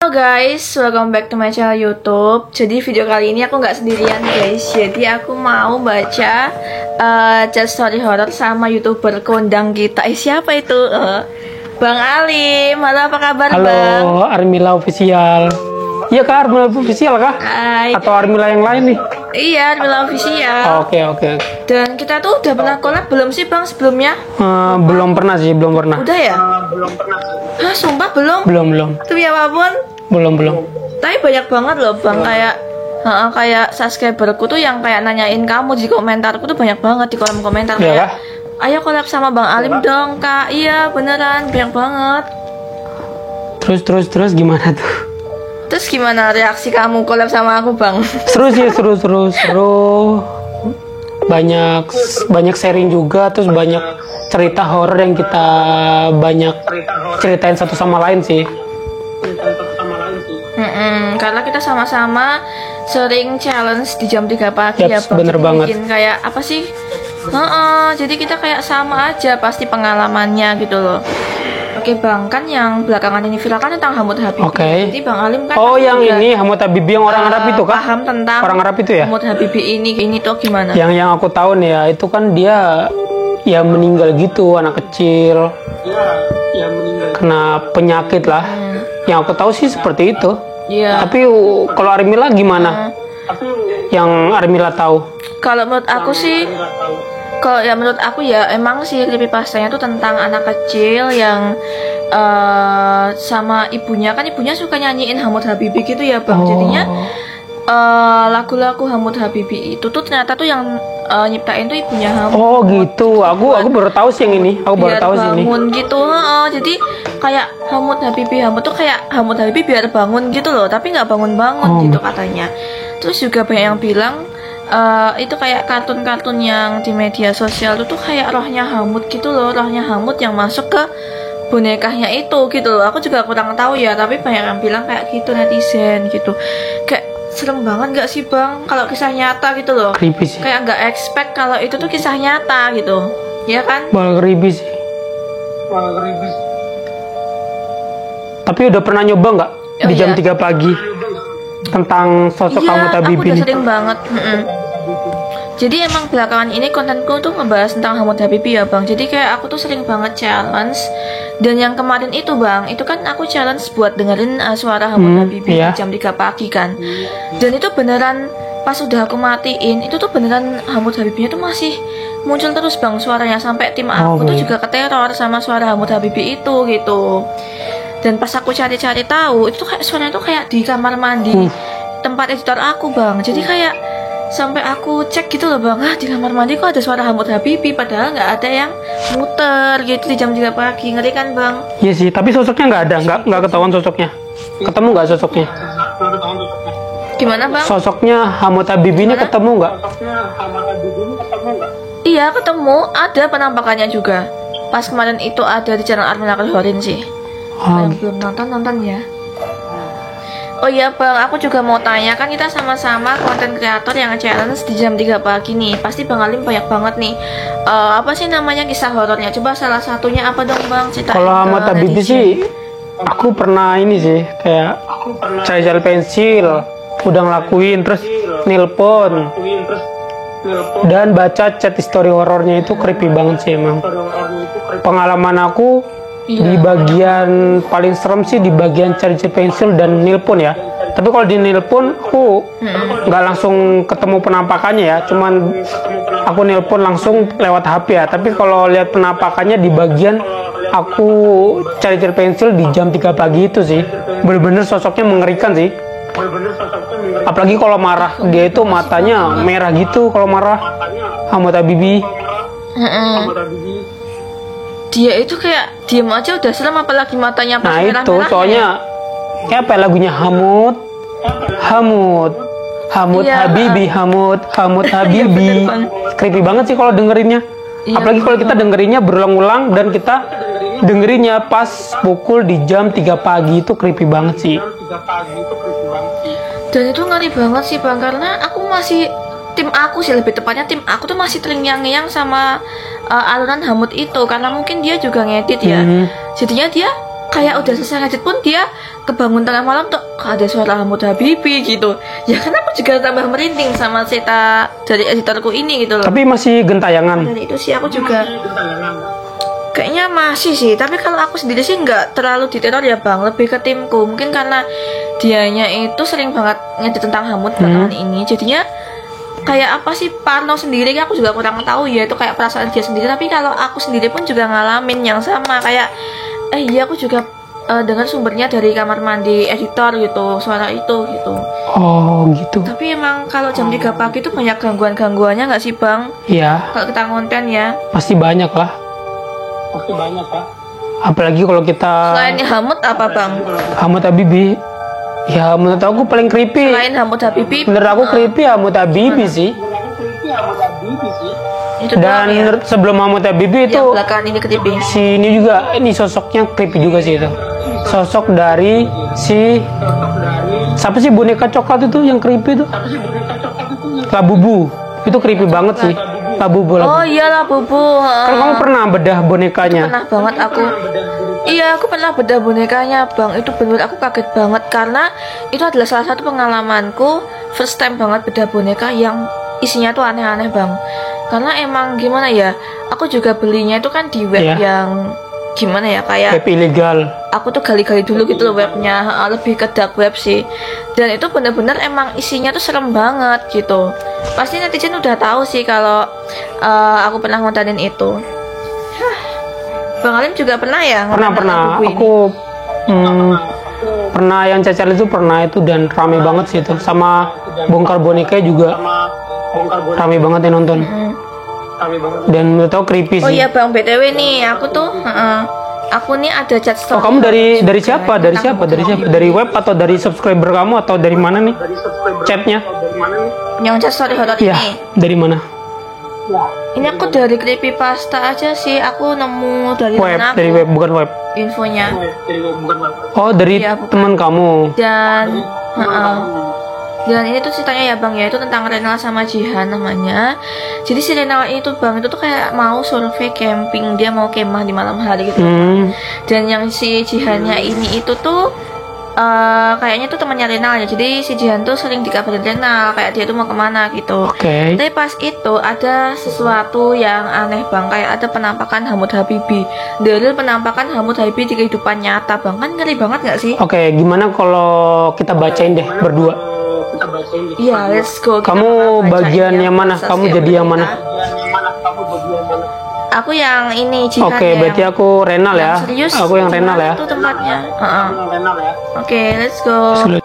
Halo guys, welcome back to my channel YouTube. Jadi video kali ini aku nggak sendirian guys. Jadi aku mau baca chat story horror sama YouTuber kondang kita. Siapa itu? Bang Alim. Halo, apa kabar Halo, Bang? Halo, Armila Official. Iya kak, Armila Official kah? Hai. Atau Armila yang lain nih? Iya, Armila Official. Oke. Dan kita tuh udah pernah collab belum sih Bang sebelumnya? Belum pernah sih, belum pernah. Udah ya? Belum pernah. Hah, sumpah belum? Belum. Tapi apapun. Belum. Tapi banyak banget loh Bang, kayak subscriberku tuh yang kayak nanyain kamu di komentarku tuh banyak banget di kolom komentar Iya kayak, kah? ayo collab sama Bang Alim dong kak. Iya beneran, banyak banget. Terus gimana tuh? Terus gimana reaksi kamu collab sama aku Bang? Seru sih, seru. Banyak sharing juga, terus banyak cerita horor yang kita banyak ceritain satu sama lain sih. Karena kita sama-sama sering challenge di jam 3 pagi ya Yaps, Bang. bener Jadi banget. bikin kayak apa sih? Jadi kita kayak sama aja pasti pengalamannya gitu loh. Oke Bang, kan yang belakangan ini viral kan tentang Hamut Habibie. Oke. Jadi Bang Alim kan Oh, yang juga, ini Hamut Habibie yang orang Arab itu kah? paham tentang Orang Arab itu ya? Hamut Habibie ini tuh gimana? Yang aku tahu nih ya, itu kan dia ya meninggal gitu, anak kecil. Ya meninggal. Kena penyakit lah. Yang aku tahu sih seperti itu. Iya. Tapi kalau Armila gimana? Yang Armila tahu? Kalau menurut aku sih, menurut aku ya emang sih creepypastanya tuh tentang anak kecil yang sama ibunya, kan ibunya suka nyanyiin Hamut Habibie gitu ya Bang. Jadinya lagu-lagu Hamut Habibie itu tuh ternyata tuh yang nyiptain tuh ibunya Hamut. Oh gitu. Aku baru tahu sih yang ini. Aku baru Biar tahu sih ini. bangun gitu. Jadi kayak Hamut tuh kayak Hamut Habibie biar bangun gitu loh, tapi nggak bangun-bangun gitu katanya. Terus juga banyak yang bilang itu kayak kartun-kartun yang di media sosial itu tuh kayak rohnya Hamut gitu loh, rohnya Hamut yang masuk ke bonekanya itu gitu loh. Aku juga kurang tahu ya, tapi banyak yang bilang kayak gitu netizen gitu. Kayak serem banget gak sih Bang kalau kisah nyata gitu loh. Creepy sih. Kayak nggak expect kalau itu tuh kisah nyata gitu. Ya kan? Bakal creepy sih. Tapi udah pernah nyoba nggak di jam 3 pagi tentang sosok Hamut Iya, aku Habibie udah ini? sering banget. Jadi emang belakangan ini kontenku tuh ngebahas tentang Hamut Habibie ya Bang. Jadi kayak aku tuh sering banget challenge. Dan yang kemarin itu Bang, itu kan aku challenge buat dengerin suara Hamut Habibie iya. di jam 3 pagi kan. Dan itu beneran pas udah aku matiin, itu tuh beneran Hamut Habibie tuh masih muncul terus Bang suaranya. Sampai tim aku tuh juga keteror sama suara Hamut Habibie itu gitu. Dan pas aku cari-cari tahu, itu tuh kayak suaranya tuh kayak di kamar mandi tempat editor aku Bang. Jadi kayak sampai aku cek gitu loh Bang, di kamar mandi kok ada suara Hamut Habibie, padahal nggak ada yang muter gitu di jam 3 pagi. Ngeri kan Bang? Iya sih, tapi sosoknya nggak ada, nggak ketahuan sosoknya. Ketemu nggak sosoknya? Gimana Bang? Sosoknya Hamut Habibie ini ketemu nggak? Iya ketemu, ada penampakannya juga. Pas kemarin itu ada di channel Armila Kelhorin sih. Yang belum nonton ya. Oh iya Bang, aku juga mau tanya, kan kita sama-sama konten kreator yang challenge di jam 3 pagi nih. Pasti Bang Alim banyak banget nih. Apa sih namanya kisah horornya? Coba salah satunya apa dong Bang? Ceritain. Kalau Hamut Habibie sih, aku pernah ini sih, kayak cari pensil, udah ngelakuin, terus nilpon, dan baca chat story horornya itu creepy banget sih emang. Pengalaman aku di bagian paling serem sih di bagian cari pensil dan nilpon ya. Tapi kalau di nilpon aku nggak langsung ketemu penampakannya ya, cuman aku nilpon langsung lewat HP ya. Tapi kalau lihat penampakannya di bagian aku cari pensil di jam 3 pagi itu sih, bener-bener sosoknya mengerikan sih. Apalagi kalau marah, dia itu matanya merah gitu kalau marah. Hamut Habibie. Dia itu kayak diem aja udah serem, apalagi matanya pas Nah merah-merah. itu soalnya kayak apa lagunya Hamut Iya. Habibie, Hamut Habibie. Creepy banget sih kalau dengerinnya. Iya, Apalagi kalau kita dengerinnya berulang-ulang dan kita dengerinnya pas pukul di jam 3 pagi, itu creepy banget sih. Dan itu ngeri banget sih Bang, karena aku masih tim aku sih, lebih tepatnya tim aku tuh masih terngiang-ngiang sama alunan Hamut itu, karena mungkin dia juga ngedit ya. Jadinya dia kayak udah selesai ngedit pun dia kebangun tengah malam tuh ada suara Hamud Habibie gitu. Ya kan aku juga tambah merinding sama cerita dari editorku ini gitu loh. Tapi masih gentayangan. Dan itu sih aku juga kayaknya masih sih, tapi kalau aku sendiri sih nggak terlalu diteror ya bang, lebih ke timku. Mungkin karena dianya itu sering banget ngedit tentang Hamud belakangan ini, jadinya kayak apa sih parno sendiri, aku juga kurang tahu ya, itu kayak perasaan dia sendiri. Tapi kalau aku sendiri pun juga ngalamin yang sama, kayak iya aku juga dengar sumbernya dari kamar mandi editor gitu, suara itu gitu. Oh gitu. Tapi emang kalau jam 3 pagi itu banyak gangguan-gangguannya nggak sih bang? Iya. Kalau kita konten ya. Pasti banyak lah. Pasti banyak Pak. Apalagi kalau kita Selain Hamud apa bang? Hamud Habibie. Ya menurut aku paling creepy. Selain Hamud Habibie. Menurut aku creepy Hamud Habibie sih. Itu Dan doang ya? sebelum Hamud Habibie itu Yang belakangan ini creepy. si ini juga, ini sosoknya creepy juga sih itu. Sosok dari si siapa sih boneka coklat itu yang creepy itu? Labubu. Itu creepy banget sih. Labubu. Oh iyalah Bubu. Kan kamu pernah bedah bonekanya? Pernah banget aku. Iya aku pernah bedah bonekanya bang. Itu bener aku kaget banget karena itu adalah salah satu pengalamanku first time banget bedah boneka yang isinya tuh aneh-aneh bang. Karena emang gimana ya, aku juga belinya itu kan di web Iya. yang gimana ya, kayak Web ilegal. aku tuh gali-gali dulu gitu loh webnya, lebih ke dark web sih. Dan itu bener-bener emang isinya tuh serem banget gitu. Pasti netizen udah tahu sih kalau aku pernah ngontenin itu. Hah. Bang Alim juga pernah ya? Pernah. buku ini? Aku pernah yang cacar itu pernah itu, dan rame banget sih itu. Sama bongkar boneka juga rame banget yang nonton. Dan menurut aku creepy Oh sih. iya bang, BTW nih aku tuh aku nih ada chat story. Oh, kamu dari siapa? Dari siapa? Dari web atau dari subscriber kamu atau dari mana nih? Chatnya? Yang chat story horor Iya. ini. Dari mana? Ini aku dari creepypasta aja sih. Aku nemu dari Web, mana dari aku web, bukan web. infonya. Oh, dari Iya, bukan. teman kamu. Dan dan ini tuh ceritanya ya bang ya, itu tentang Renal sama Jihan namanya. Jadi si Renal itu bang itu tuh kayak mau survei camping, dia mau kemah di malam hari gitu. Dan yang si Jihannya ini itu tuh kayaknya tuh temannya Renal ya. Jadi si Jihan tuh sering dikabarin Renal kayak dia tuh mau kemana gitu. Oke. Tapi pas itu ada sesuatu yang aneh bang, kayak ada penampakan Hamud Habibie. Dari penampakan Hamud Habibie di kehidupan nyata bang, kan ngeri banget nggak sih? Oke, gimana kalau kita bacain deh berdua? Iya, let's go. Kita Kamu bakal bacain bagian yang mana? proses Kamu yang jadi yang mana? Aku yang ini Jihan. Oke, ya, berarti yang- aku Renal ya. yang serius. Aku yang Renal ya. Itu tempatnya. Oke, let's go. Sulit.